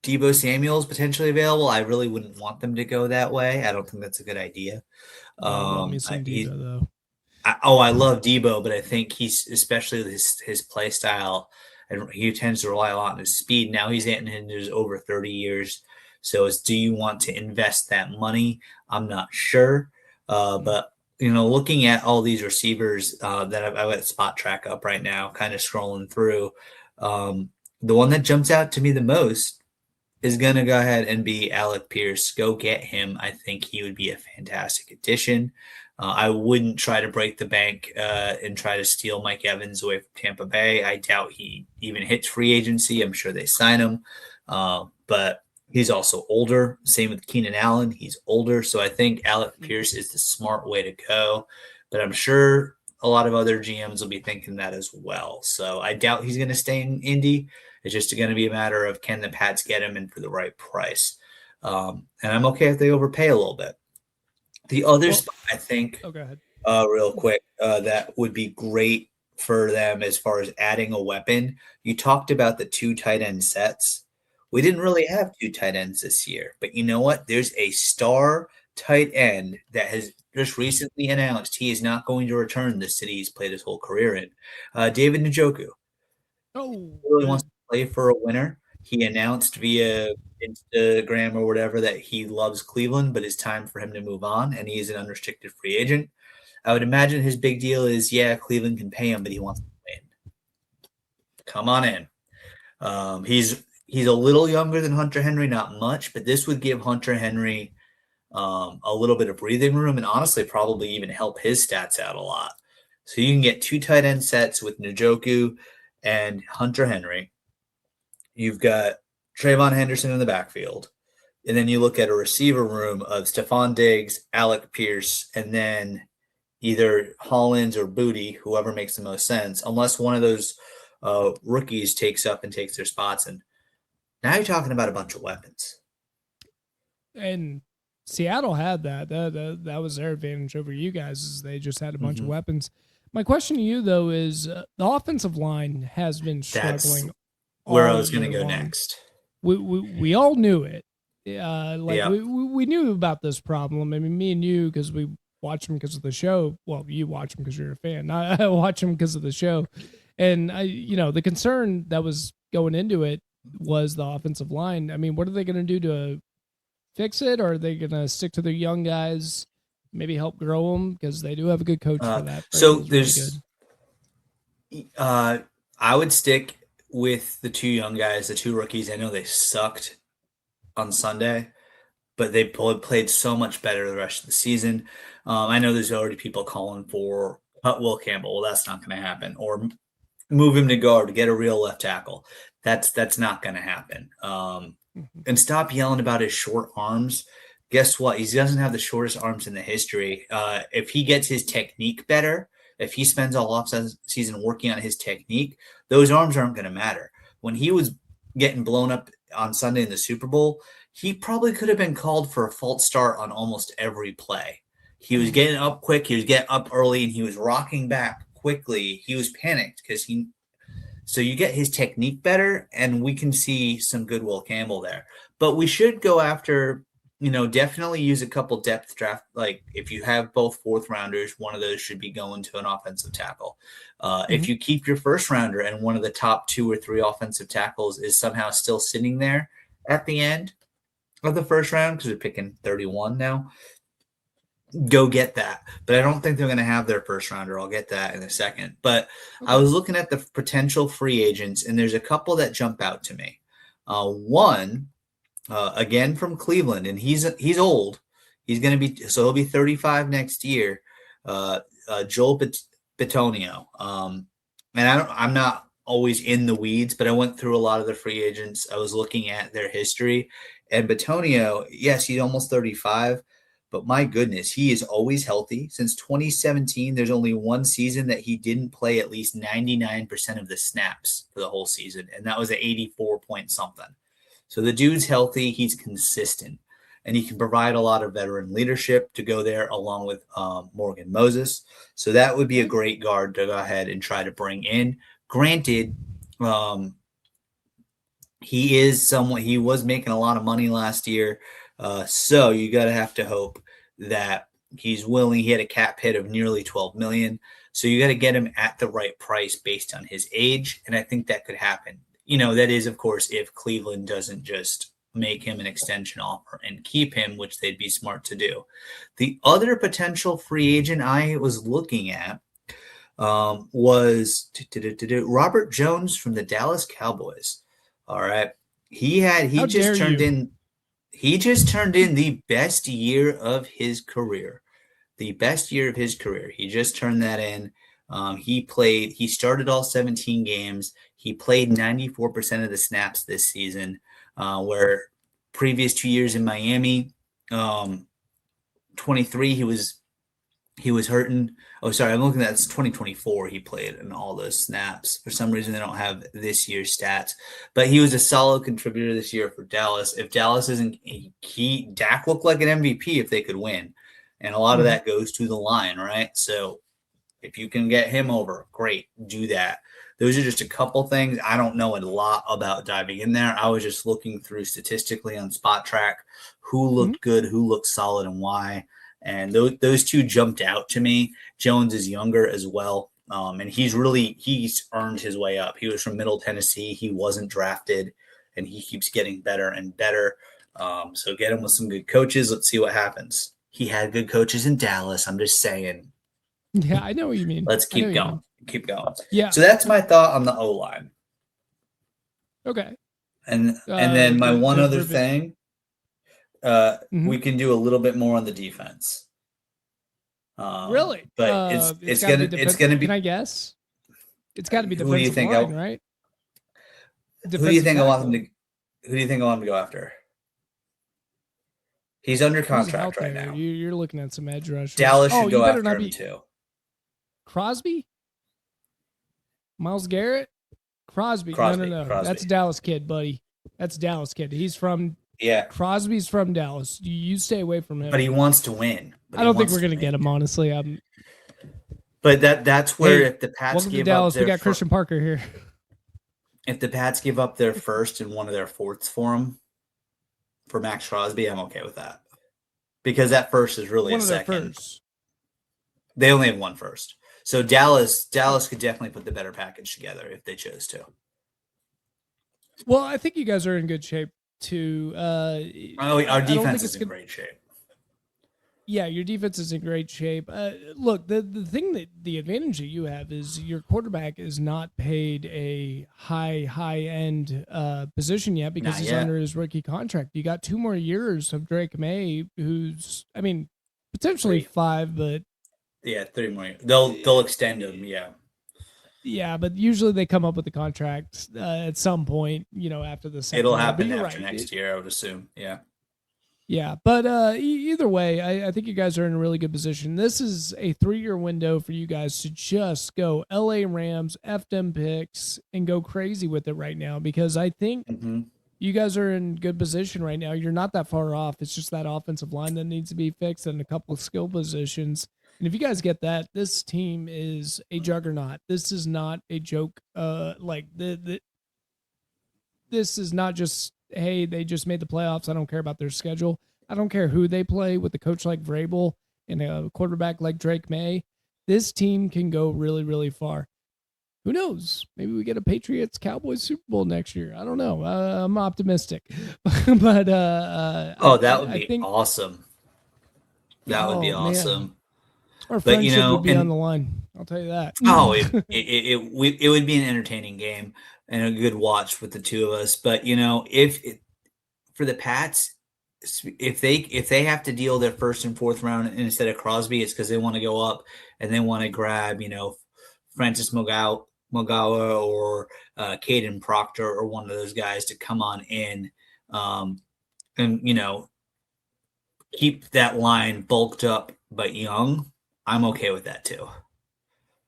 Debo Samuel's potentially available. I really wouldn't want them to go that way. I don't think that's a good idea. Oh, love me some Debo though. I love Debo, but I think he's, especially his play style, and he tends to rely a lot on his speed. Now he's getting into his over 30 years. So do you want to invest that money? I'm not sure. Mm. But looking at all these receivers that I've got Spot Track up right now, kind of scrolling through, the one that jumps out to me the most is going to go ahead and be Alec Pierce. Go get him. I think he would be a fantastic addition. I wouldn't try to break the bank and try to steal Mike Evans away from Tampa Bay. I doubt he even hits free agency. I'm sure they sign him. But he's also older. Same with Keenan Allen. He's older. So I think Alec Pierce is the smart way to go. But I'm sure a lot of other GMs will be thinking that as well. So I doubt he's going to stay in Indy. It's just going to be a matter of, can the Pats get him in for the right price? And I'm okay if they overpay a little bit. The other Well, spot, I think, go ahead. real quick, that would be great for them as far as adding a weapon. You talked about the two tight end sets. We didn't really have two tight ends this year, but you know what? There's a star tight end that has just recently announced he is not going to return the city he's played his whole career in. David Njoku Oh, really wants good. to play for a winner. He announced via Instagram or whatever that he loves Cleveland, but it's time for him to move on, and he is an unrestricted free agent. I would imagine his big deal is, yeah, Cleveland can pay him, but he wants to win. Come on in. He's a little younger than Hunter Henry, not much, but this would give Hunter Henry a little bit of breathing room, and honestly probably even help his stats out a lot. So you can get two tight end sets with Njoku and Hunter Henry. You've got Trayvon Henderson in the backfield. And then you look at a receiver room of Stephon Diggs, Alec Pierce, and then either Hollins or Booty, whoever makes the most sense, unless one of those rookies takes up and takes their spots. And now you're talking about a bunch of weapons. And Seattle had that. That was their advantage over you guys. Is they just had a bunch of Hmm. weapons. My question to you though is the offensive line has been That's struggling where I all was going year to go long. next. We all knew it. Like Yeah. we knew about this problem. I mean, me and you, because we watch them because of the show. Well, you watch them because you're a fan. I watch them because of the show. And the concern that was going into it was the offensive line. I mean, what are they going to do to fix it, or are they going to stick to their young guys, maybe help grow them because they do have a good coach for that. So Vrabel's really there's, good. uh, I would stick with the two young guys, the two rookies. I know they sucked on Sunday, but they played so much better the rest of the season. I know there's already people calling for cut Will Campbell. Well, that's not going to happen. Or move him to guard to get a real left tackle. That's not going to happen. Mhm. And stop yelling about his short arms. Guess what? He doesn't have the shortest arms in the history. If he gets his technique better, if he spends all off season working on his technique, those arms aren't going to matter. When he was getting blown up on Sunday in the Super Bowl, he probably could have been called for a false start on almost every play. He was Mhm. getting up quick, he was getting up early, and he was rocking back quickly. He was panicked because he so you get his technique better, and we can see some good Will Campbell there. But we should go after, definitely use a couple depth draft. Like if you have both fourth rounders, one of those should be going to an offensive tackle. If Mhm. you keep your first rounder and one of the top two or three offensive tackles is somehow still sitting there at the end of the first round, because we're picking 31 now, go get that. But I don't think they're going to have their first rounder. I'll get that in a second. But I Okay. was looking at the potential free agents, and there's a couple that jump out to me. One, again from Cleveland, and he's old. He's going to be so he'll be 35 next year. Joel Bitonio. And I'm not always in the weeds, but I went through a lot of the free agents. I was looking at their history, and Bitonio, yes, he's almost 35, but my goodness, he is always healthy. Since 2017, there's only one season that he didn't play at least 99% of the snaps for the whole season, and that was at 84 point something. So the dude's healthy, he's consistent, and he can provide a lot of veteran leadership to go there along with Morgan Moses. So that would be a Okay. great guard to go ahead and try to bring in. Granted, um, he was making a lot of money last year, so you got to have to hope that he's willing. He had a cap hit of nearly 12 million, so you got to get him at the right price based on his age, and I think that could happen. That is, of course, if Cleveland doesn't just make him an extension offer and keep him, which they'd be smart to do. The other potential free agent I was looking at was Robert Jones from the Dallas Cowboys. All right. He How just dare turned you? in the best year of his career. The best year of his career. He just turned that in. He started all 17 games. He played 94% of the snaps this season, where previous 2 years in Miami, 23, he was hurting. Oh, sorry, I'm looking at that's 2024. He played in all those snaps. For some reason, they don't have this year's stats, but he was a solid contributor this year for Dallas. If Dallas isn't, Dak looked like an MVP if they could win, and a lot of Mhm. that goes to the line, right? So if you can get him over, great, do that. Those are just a couple things. I don't know a lot about diving in there. I was just looking through statistically on Spot Track who Mhm. looked good, who looked solid, and why. And those two jumped out to me. Jones is younger as well, and he's earned his way up. He was from Middle Tennessee. He wasn't drafted, and he keeps getting better and better. So get him with some good coaches. Let's see what happens. He had good coaches in Dallas. I'm just saying. Yeah, I know what you mean. Let's I know keep what you going. mean. Keep going. Yeah. So that's my thought on the O line. Okay. And then my one other Rivet. thing, Mhm. we can do a little bit more on the defense. Really? But it's It's it's got to be gonna it's defense. gonna Can I be guess? It's got to be who do you defensive think line, right? who do you Defensive think I want them tackle. to who do you think I want them to go after? He's under Who's contract out right there? now. You're looking at some edge rushers. Dallas Oh, should you go better after not him be. too. Crosby, Miles Garrett, Crosby. No. That's Crosby. a Dallas kid, buddy. That's a Dallas kid. He's from Yeah, Crosby's from Dallas. You stay away from but him. he wants to win. But I he don't think wants we're to gonna get win. him, honestly. But that's where Hey, if the Pats welcome to give up Dallas. We got Christian Parker here. if the Pats give up their first and one of their fourths for him for Max Crosby, I'm okay with that because that first is really a One of their second. first. They only have one first, so Dallas could definitely put the better package together if they chose to. Well, I think you guys are in good shape too. Our defense is in great shape. Yeah, your defense is in great shape. Look, the thing that the advantage that you have is your quarterback is not paid a high end position yet because Not he's yet. under his rookie contract. You got 2 more years of Drake May, who's potentially 5, but yeah, 3 more. They'll extend him. Yeah. yeah, but usually they come up with the contract at some point, after the second It'll year. But happen you're after right. next year, I would assume. Yeah. Yeah, but either way, I think you guys are in a really good position. This is a 3-year window for you guys to just go LA Rams, F them picks, and go crazy with it right now because I think Mm-hmm. you guys are in good position right now. You're not that far off. It's just that offensive line that needs to be fixed and a couple of skill positions. And if you guys get that, this team is a juggernaut. This is not a joke. This is not just, hey, they just made the playoffs. I don't care about their schedule. I don't care who they play with a coach like Vrabel and a quarterback like Drake May. This team can go really, really far. Who knows? Maybe we get a Patriots Cowboys Super Bowl next year. I don't know. I'm optimistic, but That would I be think awesome. That would be man, awesome. our But friendship would be on the line. I'll tell you that. It would be an entertaining game and a good watch with the two of us. But for the Pats, if they have to deal their first and fourth round instead of Crosby, it's because they want to go up and they want to grab Francis Mogawa or Caden Proctor or one of those guys to come on in, and keep that line bulked up but young. I'm okay with that too.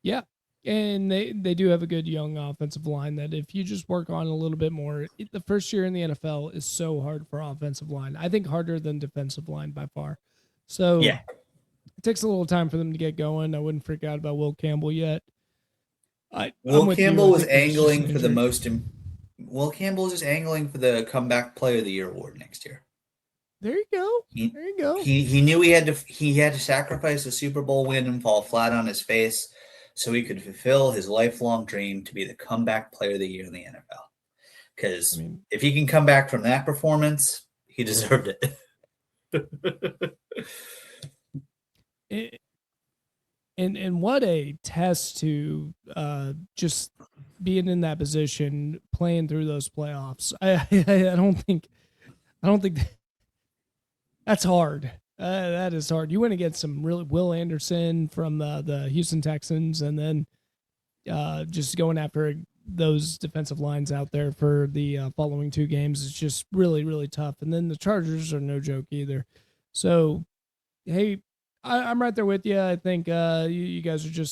Yeah. And they do have a good young offensive line that if you just work on a little bit more, the first year in the NFL is so hard for offensive line. I think harder than defensive line by far. So Yeah. it takes a little time for them to get going. I wouldn't freak out about Will Campbell yet. Will Campbell was angling for the most. Will Campbell is just angling for the comeback player of the year award next year. There you go. There you go. He knew he had to sacrifice a Super Bowl win and fall flat on his face so he could fulfill his lifelong dream to be the comeback player of the year in the NFL. Because if he can come back from that performance, he deserved it. And what a test to just being in that position, playing through those playoffs. I don't think that's hard. That is hard. You went against some really Will Anderson from the Houston Texans, and then just going after those defensive lines out there for the following 2 games is just really, really tough. And then the Chargers are no joke either. So, hey, I'm right there with you. I think you guys are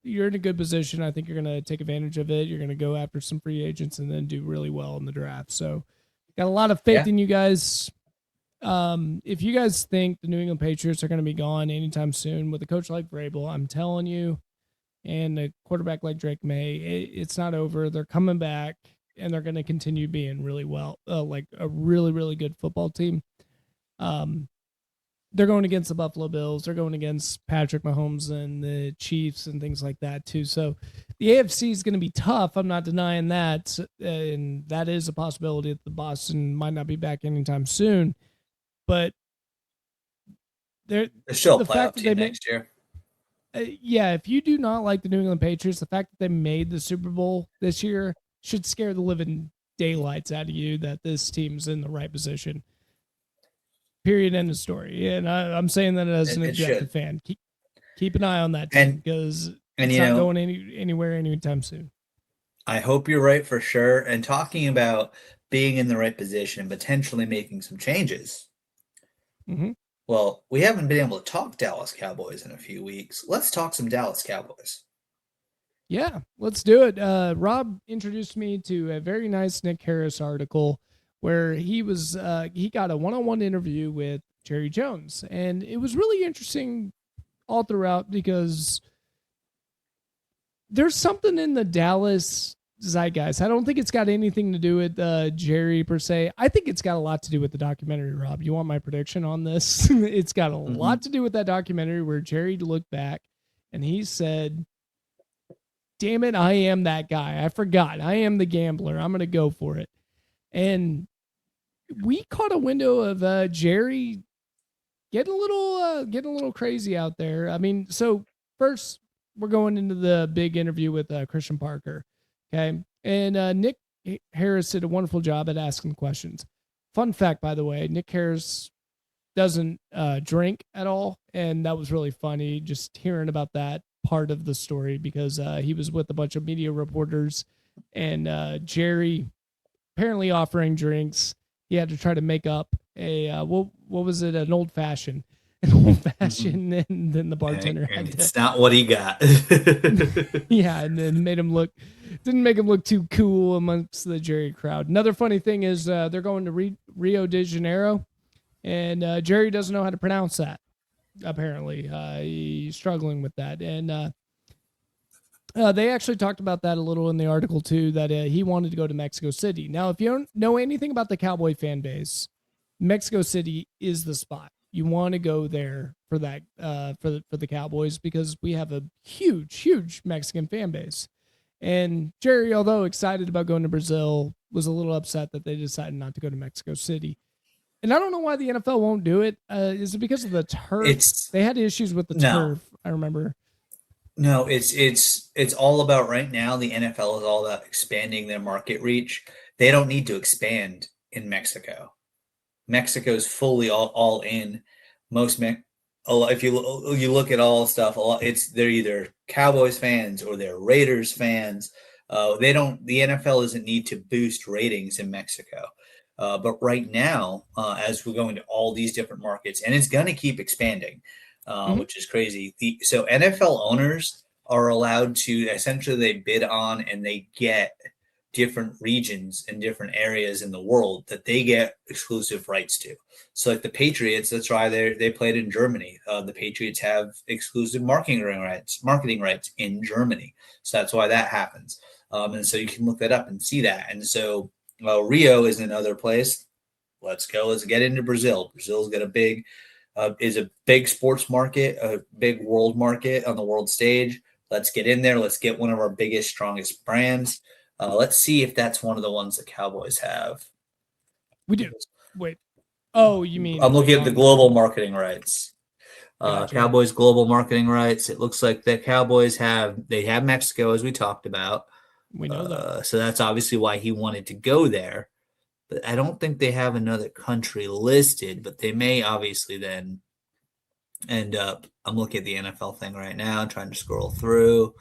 you're in a good position. I think you're going to take advantage of it. You're going to go after some free agents and then do really well in the draft. So, got a lot of faith in you guys. If you guys think the New England Patriots are going to be gone anytime soon with a coach like Vrabel, I'm telling you, and a quarterback like Drake May, it's not over. They're coming back, and they're going to continue being really well, like a really, really good football team. They're going against the Buffalo Bills. They're going against Patrick Mahomes and the Chiefs and things like that too. So the AFC is going to be tough. I'm not denying that, and that is a possibility that the Boston might not be back anytime soon. But They're still a playoff team next year. Yeah, if you do not like the New England Patriots, the fact that they made the Super Bowl this year should scare the living daylights out of you that this team's in the right position. Period. End of story. And I'm saying that as an objective fan. Keep an eye on that team because it's not going anywhere anytime soon. I hope you're right for sure. And talking about being in the right position and potentially making some changes. Mm-hmm. Well, we haven't been able to talk Dallas Cowboys in a few weeks. Let's talk some Dallas Cowboys. Yeah, let's do it. Rob introduced me to a very nice Nick Harris article where he got a one-on-one interview with Jerry Jones, and it was really interesting all throughout because there's something in the Dallas zeitgeist. I don't think it's got anything to do with Jerry per se. I think it's got a lot to do with the documentary. Rob, you want my prediction on this? It's got a Hmm. lot to do with that documentary where Jerry looked back and he said, damn it, I am that guy. I forgot. I am the gambler. I'm going to go for it. And we caught a window of Jerry getting a little crazy out there. I mean, so first we're going into the big interview with Christian Parker. Okay. And Nick Harris did a wonderful job at asking questions. Fun fact, by the way, Nick Harris doesn't drink at all, and that was really funny just hearing about that part of the story because he was with a bunch of media reporters, and Jerry apparently offering drinks. He had to try to make up a what was it, an old fashioned, an old Hmm. fashioned, and then the bartender And had to it's not what he got. yeah, and then made him look didn't make him look too cool amongst the Jerry crowd. Another funny thing is they're going to Rio de Janeiro, and Jerry doesn't know how to pronounce that. Apparently, he's struggling with that, and they actually talked about that a little in the article too. That he wanted to go to Mexico City. Now, if you don't know anything about the Cowboy fan base, Mexico City is the spot. You want to go there for that for the Cowboys because we have a huge Mexican fan base. And Jerry, although excited about going to Brazil, was a little upset that they decided not to go to Mexico City. And I don't know why the NFL won't do it. Is it because of the turf? It's They had issues with the no, turf. I remember. no, it's all about right now. The NFL is all about expanding their market reach. They don't need to expand in Mexico. Mexico's fully all in. Most Me a lot, if you look at all stuff, a lot it's they're either Cowboys fans or they're Raiders fans. They don't. The NFL doesn't need to boost ratings in Mexico. But right now, as we're going to all these different markets, and it's going to keep expanding, Hmm. which is crazy. So NFL owners are allowed to essentially they bid on and they get different regions and different areas in the world that they get exclusive rights to. So like the Patriots, that's why they played in Germany. The Patriots have exclusive marketing rights in Germany. So that's why that happens. And so you can look that up and see that. And so Rio is another place. Let's go. Let's get into Brazil. Brazil's got a big is a big sports market, a big world market on the world stage. Let's get in there. Let's get one of our biggest, strongest brands. Let's see if that's one of the ones the Cowboys have. We do. Wait. Oh, you I'm mean looking at the on the global marketing rights. gotcha. Cowboys global marketing rights. It looks like the Cowboys have Mexico as we talked about. We know that. So that's obviously why he wanted to go there. But I don't think they have another country listed. But they may obviously then end up. I'm looking at the NFL thing right now, trying to scroll through.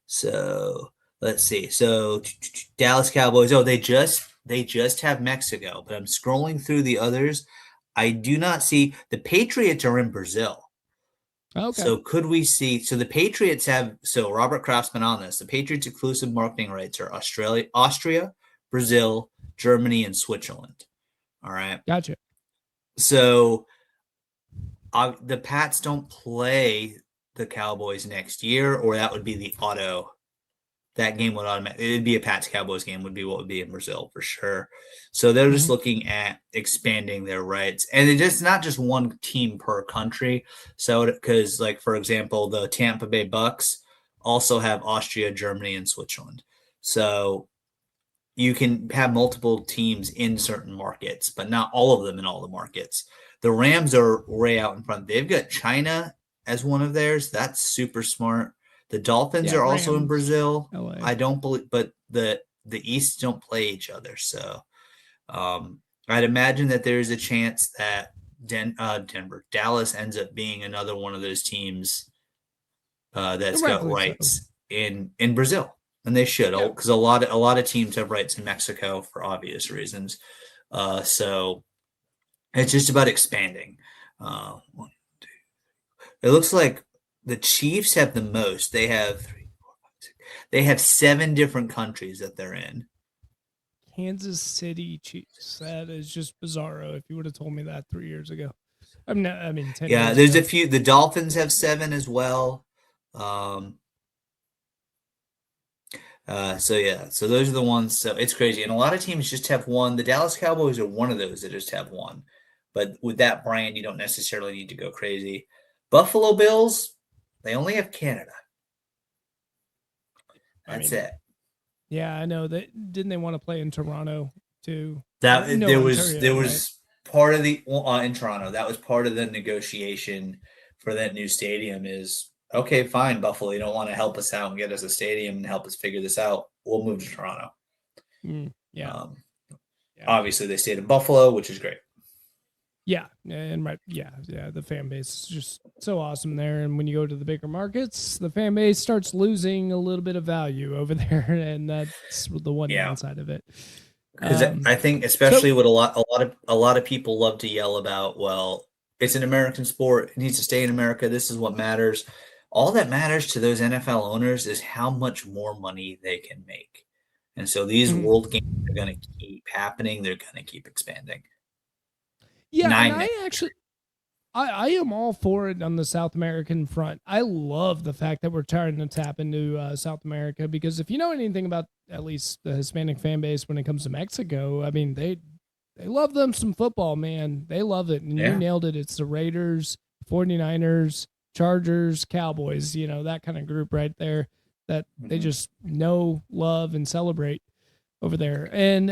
So let's see. So Dallas Cowboys. Oh, they just have Mexico, but I'm scrolling through the others. I do not see the Patriots are in Brazil. Okay. So could we see? So the Patriots have. So Robert Kraft's been on this. The Patriots' exclusive marketing rights are Austria, Brazil, Germany, and Switzerland. All right. Gotcha. So the Pats don't play the Cowboys next year, or that would be the auto. That game would automatically, it'd be a Pats Cowboys game, would be what would be in Brazil for sure. So they're just Hmm. looking at expanding their rights, and it's just not just one team per country. So because, like for example, the Tampa Bay Bucks also have Austria, Germany, and Switzerland. So you can have multiple teams in certain markets, but not all of them in all the markets. The Rams are way out in front. They've got China as one of theirs. That's super smart. The Dolphins Yeah, are also in Rams, Brazil. LA. I don't believe, but the East don't play each other. So um, I'd imagine that there's a chance that Dallas ends up being another one of those teams And that's got rightfully so. rights in Brazil, and they should Yeah. because a lot of teams have rights in Mexico for obvious reasons. So it's just about expanding. Uh, it looks like the Chiefs have the most. They have They have 7 different countries that they're in. Kansas City Chiefs. That is just bizarro. If you would have told me that 3 years ago, I mean 10 Yeah, years there's a ago. few. The Dolphins have 7 as well. Um, so yeah, so those are the ones. So it's crazy, and a lot of teams just have one. The Dallas Cowboys are one of those that just have one. But with that brand, you don't necessarily need to go crazy. Buffalo Bills, they only have Canada. I That's mean, it. yeah, I know that. Didn't they want to play in Toronto too? Or That no, there Ontario, right? was part of the in Toronto. That was part of the negotiation for that new stadium. Is okay, fine, Buffalo. You don't want to help us out and get us a stadium and help us figure this out. We'll move to Toronto. Yeah, Um, yeah. Obviously, they stayed in Buffalo, which is great. Yeah, and right, yeah. The fan base is just so awesome there, and when you go to the bigger markets, the fan base starts losing a little bit of value over there, and that's the one Yeah, downside of it. because I think So especially what a lot of people love to yell about. Well, it's an American sport. It needs to stay in America. This is what matters. All that matters to those NFL owners is how much more money they can make. And so these mhm. world games are going to keep happening. They're going to keep expanding. Yeah, and Nine I next actually I am all for it on the South American front. I love the fact that we're trying to tap into South America because if you know anything about at least the Hispanic fan base when it comes to Mexico, I mean they love them some football, man. They love it. And you year. nailed it. It's the Raiders, 49ers, Chargers, Cowboys, that kind of group right there that Yeah. they just know, love, and celebrate over there. And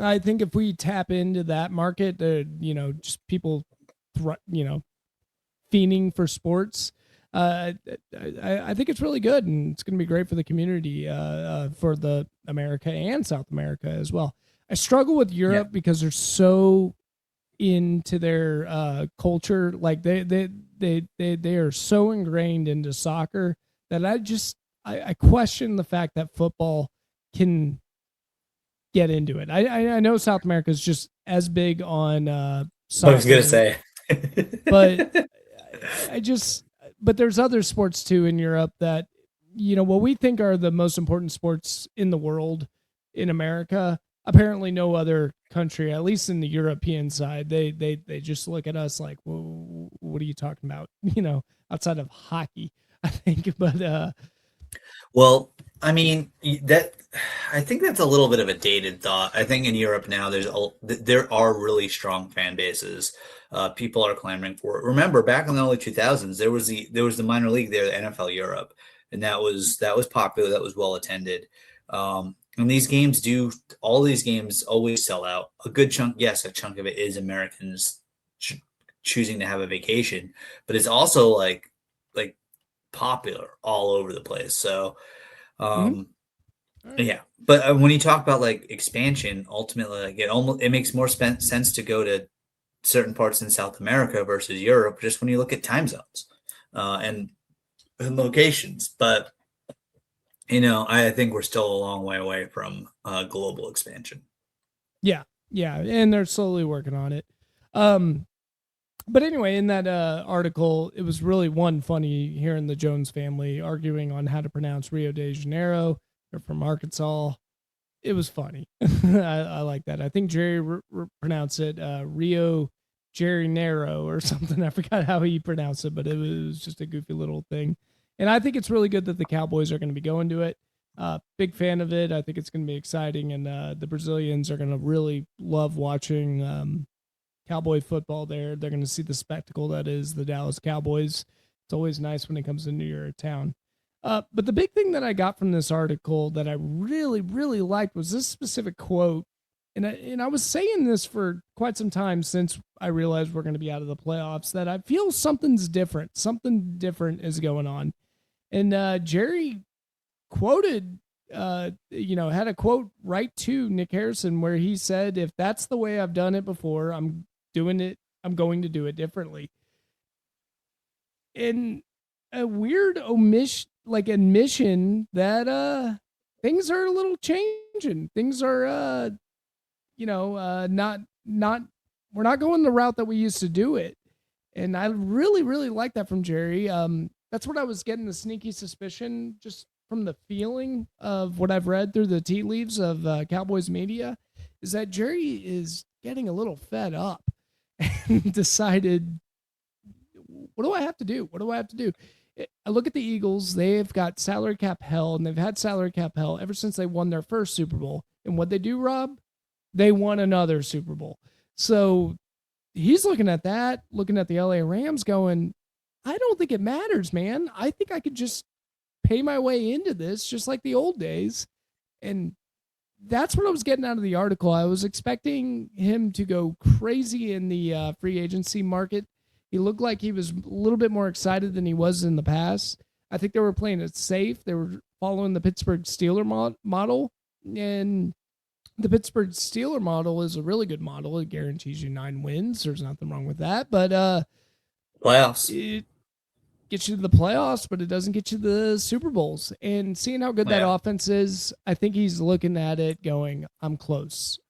I think if we tap into that market, just people, fiending for sports, I think it's really good, and it's going to be great for the community, for the America and South America as well. I struggle with Yeah. Europe because they're so into their culture, like they are so ingrained into soccer that I question the fact that football can get into it. I know South America is just as big on I was going to soccer, say. but I just but there's other sports too in Europe that what we think are the most important sports in the world in America. Apparently, no other country, at least in the European side, they just look at us like, well, what are you talking about? Outside of hockey, I think. But Well, I mean that I think that's a little bit of a dated thought. I think in Europe now there are really strong fan bases. People are clamoring for it. Remember, back in the early 2000s, there was the minor league there, the NFL Europe, and that was popular. That was well attended. And all these games always sell out. A good chunk, yes, a chunk of it is Americans ch- choosing to have a vacation, but it's also like popular all over the place. So mhm. um, All right. yeah, but when you talk about like expansion, ultimately, like it makes more sense to go to certain parts in South America versus Europe, just when you look at time zones and locations. But I think we're still a long way away from global expansion. Yeah, and they're slowly working on it. Um, but anyway, in that article, it was really one funny hearing the Jones family arguing on how to pronounce Rio de Janeiro. They're from Arkansas. It was funny. I like that. I think Jerry pronounced it Rio Janeiro or something. I forgot how he pronounced it, but it was just a goofy little thing. And I think it's really good that the Cowboys are going to be going to it. Big fan of it. I think it's going to be exciting, and the Brazilians are going to really love watching Cowboy football there. They're going to see the spectacle that is the Dallas Cowboys. It's always nice when it comes into your town. But the big thing that I got from this article that I really, really liked was this specific quote. And I was saying this for quite some time since I realized we're going to be out of the playoffs, that I feel something's different. Something different is going on. And Jerry quoted, had a quote right to Nick Harrison where he said, if that's the way I've done it before, I'm doing it. I'm going to do it differently. And a weird admission that things are a little changing. Things are not we're not going the route that we used to do it. And I really, really like that from Jerry. That's what I was getting the sneaky suspicion just from the feeling of what I've read through the tea leaves of Cowboys media is that Jerry is getting a little fed up and decided, what do I have to do? What do I have to do? I look at the Eagles. They've got salary cap hell, and they've had salary cap hell ever since they won their first Super Bowl. And what they do, Rob? They won another Super Bowl. So he's looking at that, looking at the LA Rams going, I don't think it matters, man. I think I could just pay my way into this just like the old days. And that's what I was getting out of the article. I was expecting him to go crazy in the free agency market. He looked like he was a little bit more excited than he was in the past. I think they were playing it safe. They were following the Pittsburgh Steeler model. And the Pittsburgh Steeler model is a really good model. It guarantees you 9 wins. There's nothing wrong with that. But Playoffs. it gets you to the playoffs, but it doesn't get you the Super Bowls. And seeing how good that Yeah. offense is, I think he's looking at it going, I'm close.